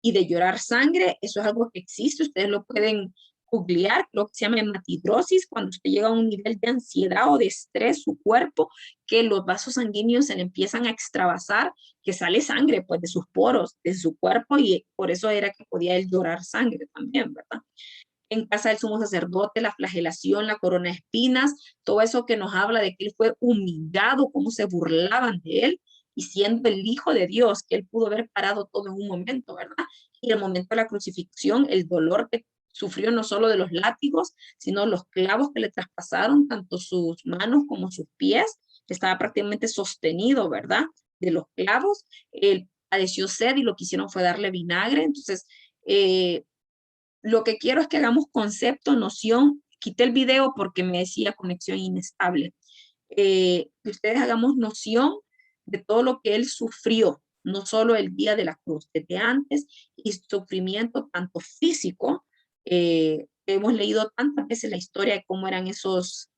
y de llorar sangre. Eso es algo que existe, ustedes lo pueden googlear, lo que se llama hematidrosis, cuando usted llega a un nivel de ansiedad o de estrés, su cuerpo, que los vasos sanguíneos se le empiezan a extravasar, que sale sangre pues de sus poros, de su cuerpo, y por eso era que podía él llorar sangre también, ¿verdad? En casa del sumo sacerdote, la flagelación, la corona de espinas, todo eso que nos habla de que él fue humillado, cómo se burlaban de él, y siendo el Hijo de Dios, que él pudo haber parado todo en un momento, ¿verdad? Y el momento de la crucifixión, el dolor que sufrió no solo de los látigos, sino los clavos que le traspasaron, tanto sus manos como sus pies, estaba prácticamente sostenido, ¿verdad? De los clavos, el padeció sed y lo que hicieron fue darle vinagre. Entonces, lo que quiero es que hagamos concepto, noción. Quité el video porque me decía conexión inestable. Que ustedes hagamos noción de todo lo que él sufrió, no solo el día de la cruz, desde antes, y sufrimiento tanto físico. Hemos leído tantas veces la historia de cómo eran esos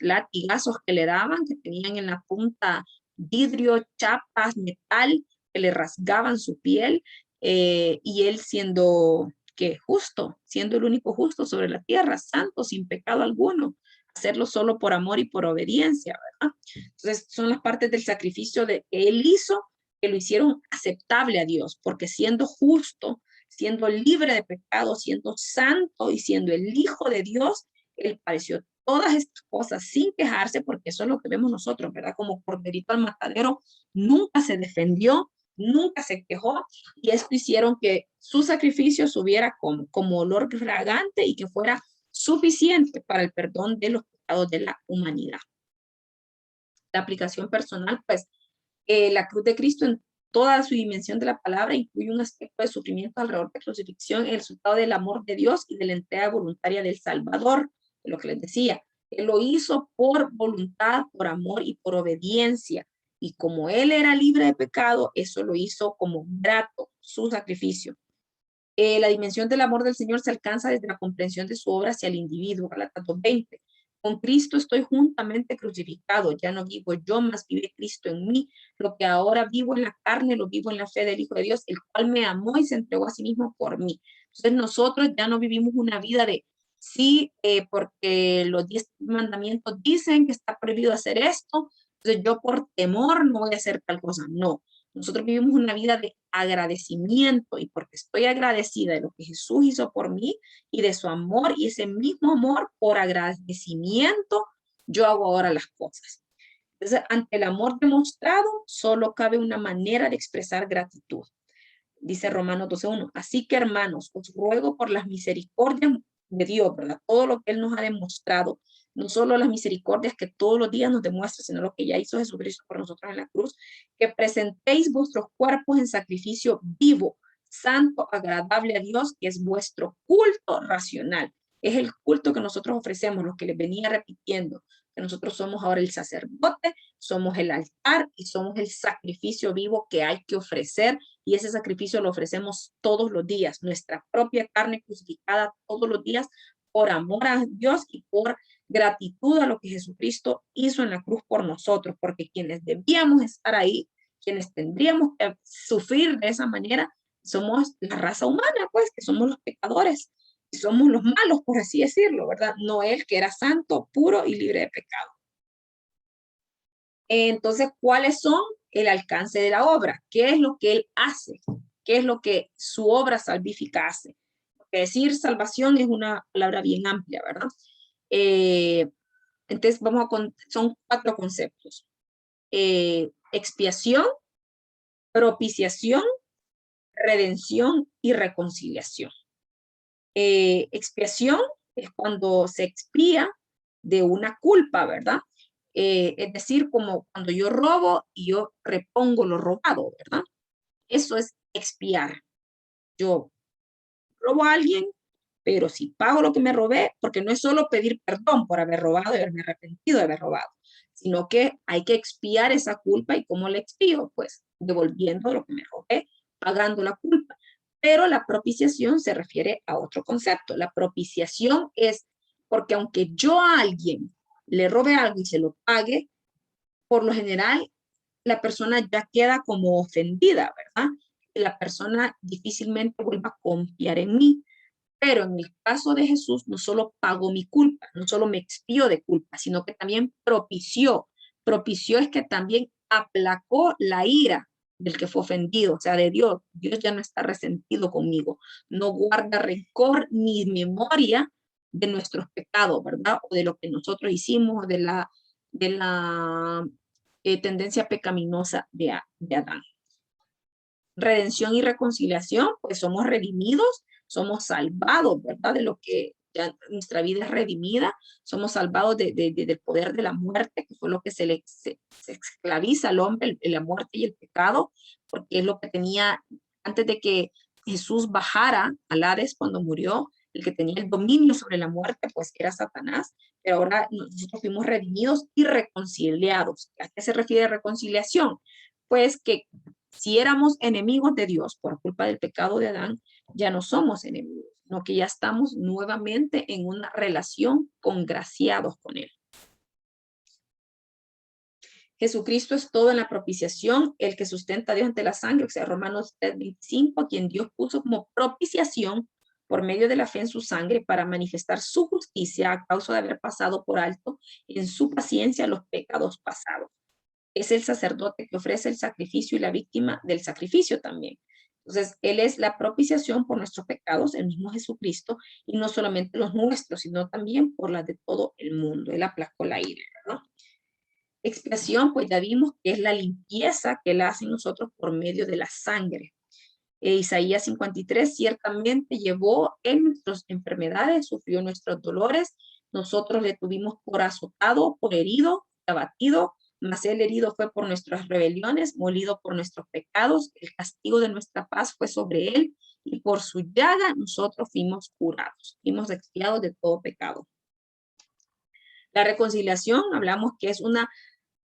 latigazos que le daban, que tenían en la punta vidrio, chapas, metal, que le rasgaban su piel, y él siendo que justo, siendo el único justo sobre la tierra, santo, sin pecado alguno, hacerlo solo por amor y por obediencia, ¿verdad? Entonces son las partes del sacrificio que él hizo, que lo hicieron aceptable a Dios, porque siendo justo, siendo libre de pecado, siendo santo y siendo el Hijo de Dios, él padeció todas estas cosas sin quejarse, porque eso es lo que vemos nosotros, ¿verdad? Como corderito al matadero, nunca se defendió, nunca se quejó, y esto hicieron que su sacrificio subiera como olor fragante y que fuera suficiente para el perdón de los pecados de la humanidad. La aplicación personal, pues, la cruz de Cristo en toda su dimensión de la palabra incluye un aspecto de sufrimiento alrededor de la crucifixión, el resultado del amor de Dios y de la entrega voluntaria del Salvador, lo que les decía. Él lo hizo por voluntad, por amor y por obediencia. Y como él era libre de pecado, eso lo hizo como grato, su sacrificio. La dimensión del amor del Señor se alcanza desde la comprensión de su obra hacia el individuo, Gálatas 2:20. Con Cristo estoy juntamente crucificado, ya no vivo yo, mas vive Cristo en mí. Lo que ahora vivo en la carne, lo vivo en la fe del Hijo de Dios, el cual me amó y se entregó a sí mismo por mí. Entonces nosotros ya no vivimos una vida de sí, porque los 10 mandamientos dicen que está prohibido hacer esto, entonces yo por temor no voy a hacer tal cosa. No, nosotros vivimos una vida de agradecimiento, y porque estoy agradecida de lo que Jesús hizo por mí y de su amor, y ese mismo amor por agradecimiento, yo hago ahora las cosas. Entonces, ante el amor demostrado, solo cabe una manera de expresar gratitud. Dice Romanos 12:1. Así que, hermanos, os ruego por las misericordias de Dios, ¿verdad? Todo lo que Él nos ha demostrado, no solo las misericordias que todos los días nos demuestra, sino lo que ya hizo Jesucristo por nosotros en la cruz, que presentéis vuestros cuerpos en sacrificio vivo, santo, agradable a Dios, que es vuestro culto racional. Es el culto que nosotros ofrecemos, lo que les venía repitiendo, que nosotros somos ahora el sacerdote, somos el altar y somos el sacrificio vivo que hay que ofrecer, y ese sacrificio lo ofrecemos todos los días, nuestra propia carne crucificada todos los días, por amor a Dios y por gratitud a lo que Jesucristo hizo en la cruz por nosotros, porque quienes debíamos estar ahí, quienes tendríamos que sufrir de esa manera, somos la raza humana, pues, que somos los pecadores, y somos los malos, por así decirlo, ¿verdad? No él, que era santo, puro y libre de pecado. Entonces, ¿cuáles son el alcance de la obra? ¿Qué es lo que él hace? ¿Qué es lo que su obra salvífica hace? Porque decir salvación es una palabra bien amplia, ¿verdad? Entonces, son 4 conceptos. Expiación, propiciación, redención y reconciliación. Expiación es cuando se expía de una culpa, ¿verdad? Es decir, como cuando yo robo y yo repongo lo robado, ¿verdad? Eso es expiar. Yo robo a alguien, pero si pago lo que me robé, porque no es solo pedir perdón por haber robado y haberme arrepentido de haber robado, sino que hay que expiar esa culpa. ¿Y cómo la expío? Pues devolviendo lo que me robé, pagando la culpa. Pero la propiciación se refiere a otro concepto. La propiciación es porque aunque yo a alguien le robe algo y se lo pague, por lo general la persona ya queda como ofendida, ¿verdad? Y la persona difícilmente vuelva a confiar en mí. Pero en el caso de Jesús, no solo pagó mi culpa, no solo me expió de culpa, sino que también propició. Propició es que también aplacó la ira del que fue ofendido, o sea, de Dios. Dios ya no está resentido conmigo, no guarda rencor ni memoria de nuestros pecados, ¿verdad? O de lo que nosotros hicimos, de la tendencia pecaminosa de Adán. Redención y reconciliación, pues somos redimidos, somos salvados, ¿verdad? De lo que ya nuestra vida es redimida, somos salvados del poder de la muerte, que fue lo que se esclaviza al hombre, la muerte y el pecado, porque es lo que tenía antes de que Jesús bajara al Hades cuando murió. El que tenía el dominio sobre la muerte, pues era Satanás, pero ahora nosotros fuimos redimidos y reconciliados. ¿A qué se refiere reconciliación? Pues que si éramos enemigos de Dios por culpa del pecado de Adán, ya no somos enemigos, sino que ya estamos nuevamente en una relación congraciados con Él. Jesucristo es todo en la propiciación, el que sustenta a Dios ante la sangre, o sea, Romanos 3:25, a quien Dios puso como propiciación por medio de la fe en su sangre para manifestar su justicia a causa de haber pasado por alto en su paciencia los pecados pasados. Es el sacerdote que ofrece el sacrificio y la víctima del sacrificio también. Entonces, Él es la propiciación por nuestros pecados, el mismo Jesucristo, y no solamente los nuestros, sino también por las de todo el mundo. Él aplacó la ira, ¿no? Expiación, pues ya vimos que es la limpieza que Él hace en nosotros por medio de la sangre. Isaías 53, ciertamente llevó en nuestras enfermedades, sufrió nuestros dolores, nosotros le tuvimos por azotado, por herido, abatido, mas el herido fue por nuestras rebeliones, molido por nuestros pecados, el castigo de nuestra paz fue sobre él, y por su llaga nosotros fuimos curados, fuimos expiados de todo pecado. La reconciliación, hablamos que es una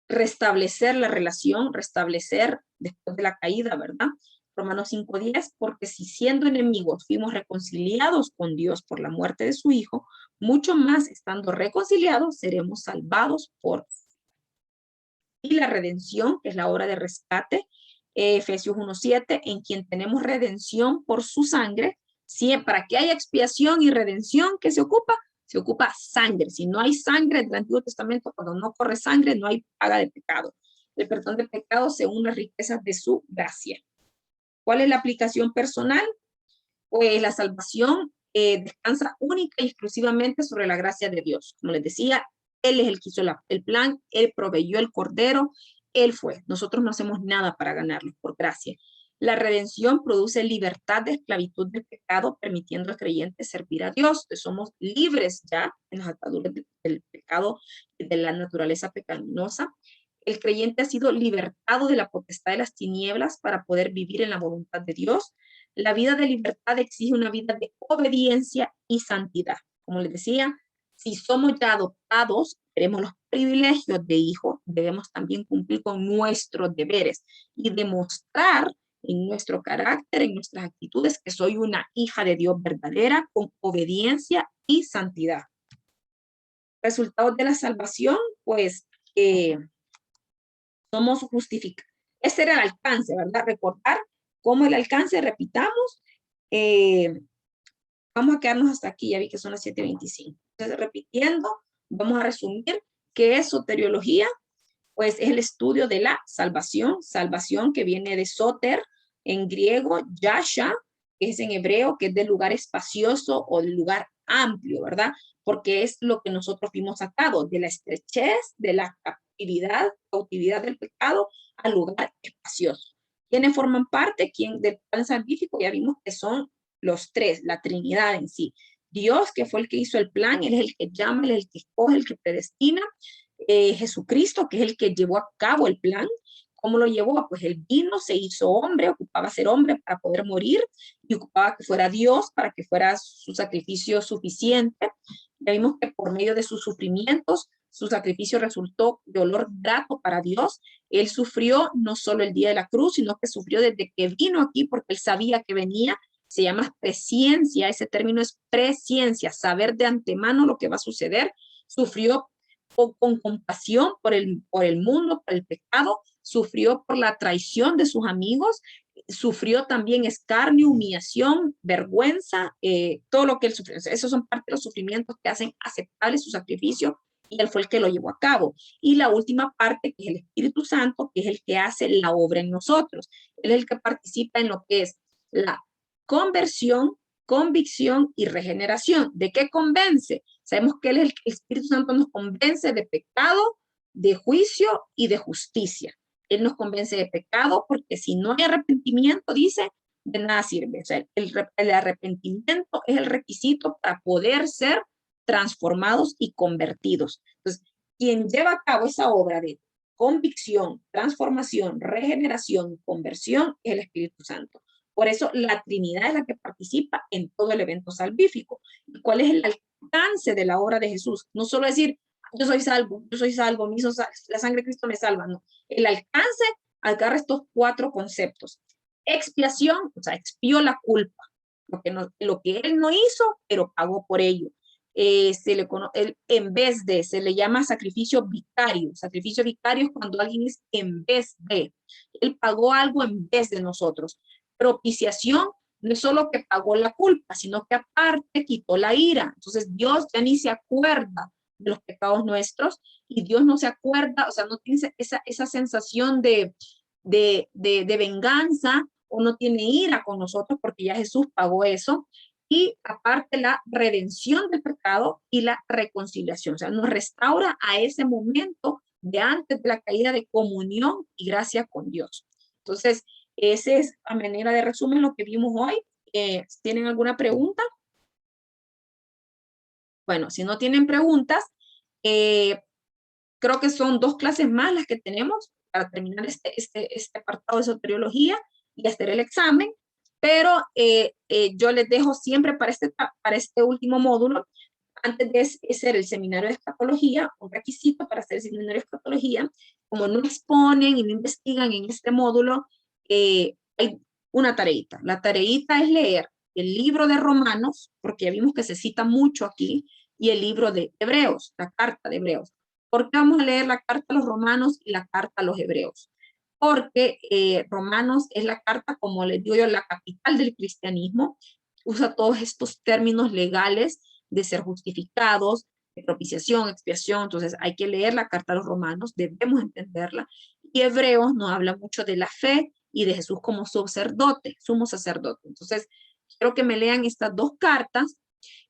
restablecer la relación, restablecer después de la caída, ¿verdad? Romanos 5:10, porque si siendo enemigos fuimos reconciliados con Dios por la muerte de su Hijo, mucho más estando reconciliados seremos salvados por y la redención, que es la obra de rescate, Efesios 1:7, en quien tenemos redención por su sangre, para que haya expiación y redención, ¿qué se ocupa? Se ocupa sangre. Si no hay sangre en el Antiguo Testamento, cuando no corre sangre, no hay paga de pecado. El perdón de pecados según las riquezas de su gracia. ¿Cuál es la aplicación personal? Pues la salvación descansa única y exclusivamente sobre la gracia de Dios. Como les decía, Él es el que hizo el plan, Él proveyó el cordero, Él fue. Nosotros no hacemos nada para ganarlo, por gracia. La redención produce libertad de esclavitud del pecado, permitiendo al creyente servir a Dios. Entonces, somos libres ya en las ataduras del pecado y de la naturaleza pecaminosa. El creyente ha sido libertado de la potestad de las tinieblas para poder vivir en la voluntad de Dios. La vida de libertad exige una vida de obediencia y santidad. Como les decía, si somos ya adoptados, tenemos los privilegios de hijo, debemos también cumplir con nuestros deberes y demostrar en nuestro carácter, en nuestras actitudes, que soy una hija de Dios verdadera, con obediencia y santidad. Resultados de la salvación, pues somos justificados. Ese era el alcance, ¿verdad? Recordar cómo el alcance, repitamos, vamos a quedarnos hasta aquí, ya vi que son las 7:25. Entonces, repitiendo, vamos a resumir qué es soteriología. Pues es el estudio de la salvación, salvación que viene de soter, en griego, yasha, que es en hebreo, que es del lugar espacioso o del lugar amplio, ¿verdad? Porque es lo que nosotros fuimos sacados, de la estrechez, de la cautividad del pecado, al lugar espacioso. ¿Quiénes forman parte? ¿Quién del plan salvífico? Ya vimos que son los tres, la Trinidad en sí. Dios, que fue el que hizo el plan, Él es el que llama, Él es el que escoge, el que predestina. Jesucristo, que es el que llevó a cabo el plan. ¿Cómo lo llevó? Pues él vino, se hizo hombre, ocupaba ser hombre para poder morir y ocupaba que fuera Dios para que fuera su sacrificio suficiente. Ya vimos que por medio de sus sufrimientos, su sacrificio resultó de olor grato para Dios. Él sufrió no solo el día de la cruz, sino que sufrió desde que vino aquí porque él sabía que venía. Se llama presciencia, ese término es presciencia, saber de antemano lo que va a suceder. Sufrió con compasión por el mundo, por el pecado, sufrió por la traición de sus amigos, sufrió también escarnio, humillación, vergüenza, todo lo que él sufrió. Esos son parte de los sufrimientos que hacen aceptable su sacrificio y él fue el que lo llevó a cabo. Y la última parte, que es el Espíritu Santo, que es el que hace la obra en nosotros. Él es el que participa en lo que es la conversión, convicción y regeneración. ¿De qué convence? Sabemos que el Espíritu Santo nos convence de pecado, de juicio y de justicia. Él nos convence de pecado porque si no hay arrepentimiento, dice, de nada sirve. O sea, el arrepentimiento es el requisito para poder ser transformados y convertidos. Entonces, quien lleva a cabo esa obra de convicción, transformación, regeneración, conversión es el Espíritu Santo. Por eso la Trinidad es la que participa en todo el evento salvífico. ¿Y cuál es el alcance de la obra de Jesús? No solo decir, yo soy salvo, la sangre de Cristo me salva, no. El alcance agarra estos 4 conceptos. Expiación, o sea, expió la culpa, lo que él no hizo, pero pagó por ello. En vez de, se le llama sacrificio vicario. Sacrificio vicario es cuando alguien es en vez de. Él pagó algo en vez de nosotros. Propiciación no es solo que pagó la culpa, sino que aparte quitó la ira. Entonces Dios ya ni se acuerda de los pecados nuestros y Dios no se acuerda, o sea, no tiene esa sensación de venganza o no tiene ira con nosotros porque ya Jesús pagó eso. Y aparte la redención del pecado y la reconciliación, o sea, nos restaura a ese momento de antes de la caída de comunión y gracia con Dios. Entonces, esa es a manera de resumen lo que vimos hoy. ¿Tienen alguna pregunta? Bueno, si no tienen preguntas, creo que son 2 clases más las que tenemos para terminar este apartado de soteriología y hacer el examen, pero yo les dejo siempre para este último módulo, antes de hacer el seminario de escatología, un requisito para hacer el seminario de escatología, como no exponen y no investigan en este módulo, hay una tareita. La tareita es leer el libro de Romanos, porque ya vimos que se cita mucho aquí, y el libro de Hebreos, la carta de Hebreos. ¿Por qué vamos a leer la carta a los romanos y la carta a los hebreos? Porque Romanos es la carta, como les digo yo, la capital del cristianismo, usa todos estos términos legales de ser justificados, de propiciación, expiación, entonces hay que leer la carta a los romanos, debemos entenderla, y Hebreos nos habla mucho de la fe y de Jesús como sacerdote, sumo sacerdote. Entonces, quiero que me lean estas 2 cartas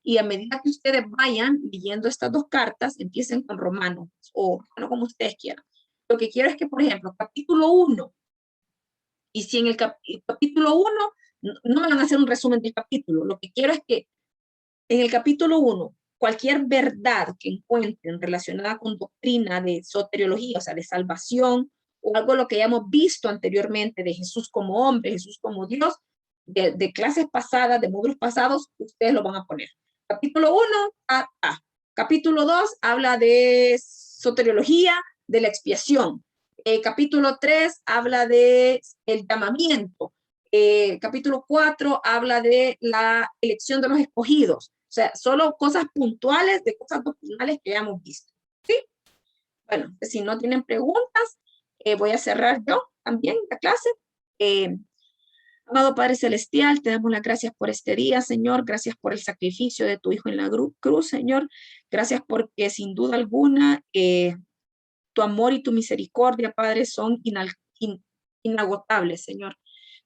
y a medida que ustedes vayan leyendo estas 2 cartas, empiecen con Romanos o bueno, como ustedes quieran. Lo que quiero es que, por ejemplo, capítulo 1, y si en el capítulo 1, no me van a hacer un resumen del capítulo, lo que quiero es que en el capítulo 1, cualquier verdad que encuentren relacionada con doctrina de soteriología, o sea, de salvación, o algo lo que hayamos visto anteriormente de Jesús como hombre, Jesús como Dios, de clases pasadas, de módulos pasados, ustedes lo van a poner. Capítulo 1, Capítulo 2 habla de soteriología, de la expiación. Capítulo 3 habla de el llamamiento. Capítulo 4 habla de la elección de los escogidos. O sea, solo cosas puntuales de cosas doctrinales que ya hemos visto. ¿Sí? Bueno, si no tienen preguntas, voy a cerrar yo también la clase. Amado Padre Celestial, te damos las gracias por este día, Señor. Gracias por el sacrificio de tu Hijo en la cruz, Señor. Gracias porque sin duda alguna tu amor y tu misericordia, Padre, son inagotables, Señor.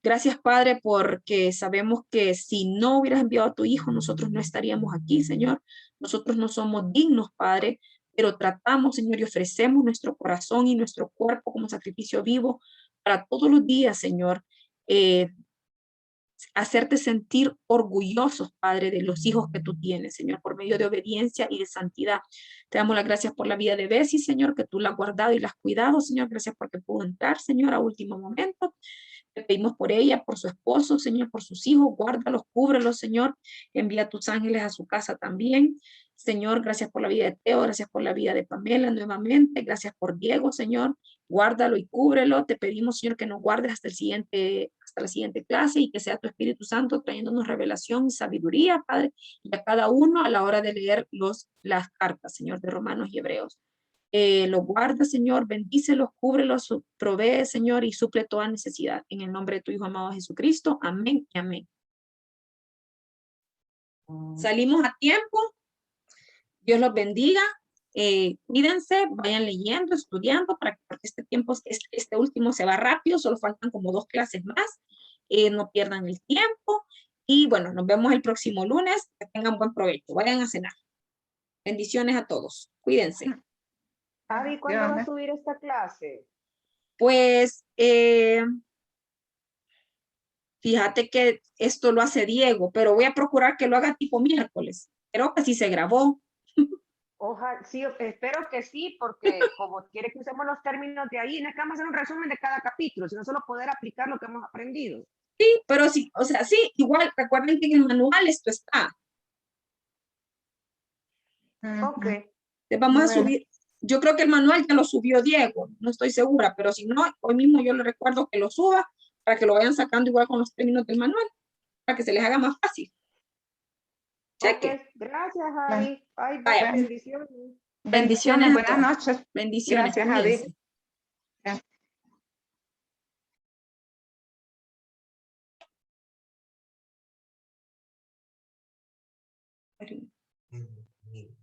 Gracias, Padre, porque sabemos que si no hubieras enviado a tu Hijo, nosotros no estaríamos aquí, Señor. Nosotros no somos dignos, Padre, pero tratamos, Señor, y ofrecemos nuestro corazón y nuestro cuerpo como sacrificio vivo para todos los días, Señor. Hacerte sentir orgullosos, Padre, de los hijos que tú tienes, Señor, por medio de obediencia y de santidad. Te damos las gracias por la vida de Bessie, Señor, que tú la has guardado y la has cuidado, Señor. Gracias porque pudo entrar, Señor, a último momento. Te pedimos por ella, por su esposo, Señor, por sus hijos. Guárdalos, cúbrelos, Señor. Envía a tus ángeles a su casa también. Señor, gracias por la vida de Teo, gracias por la vida de Pamela nuevamente. Gracias por Diego, Señor. Guárdalo y cúbrelo. Te pedimos, Señor, que nos guardes hasta la siguiente clase y que sea tu Espíritu Santo trayéndonos revelación y sabiduría, Padre, y a cada uno a la hora de leer las cartas, Señor, de Romanos y Hebreos. Los guarda, Señor, bendícelos, cúbrelos, provee, Señor, y suple toda necesidad. En el nombre de tu Hijo amado Jesucristo. Amén y amén. Salimos a tiempo. Dios los bendiga. Cuídense, vayan leyendo, estudiando, porque este último se va rápido, solo faltan como 2 clases más. No pierdan el tiempo. Y bueno, nos vemos el próximo lunes. Que tengan buen provecho. Vayan a cenar. Bendiciones a todos. Cuídense. Abby, ¿cuándo va a subir esta clase? Pues Fíjate que esto lo hace Diego, pero voy a procurar que lo haga tipo miércoles. Creo que sí se grabó. Ojalá, sí, espero que sí, porque como quiere que usemos los términos de ahí, necesitamos hacer un resumen de cada capítulo, sino solo poder aplicar lo que hemos aprendido. Sí, pero sí, o sea, sí, igual recuerden que en el manual esto está. Ok, Vamos a Bueno. subir, yo creo que el manual ya lo subió Diego, no estoy segura, pero si no, hoy mismo yo le recuerdo que lo suba para que lo vayan sacando igual con los términos del manual, para que se les haga más fácil. Cheque. ok, gracias, Javi. Ay, Vaya, bendiciones. bendiciones a Buenas todos. noches. Bendiciones. Gracias, Javi. Cuídense.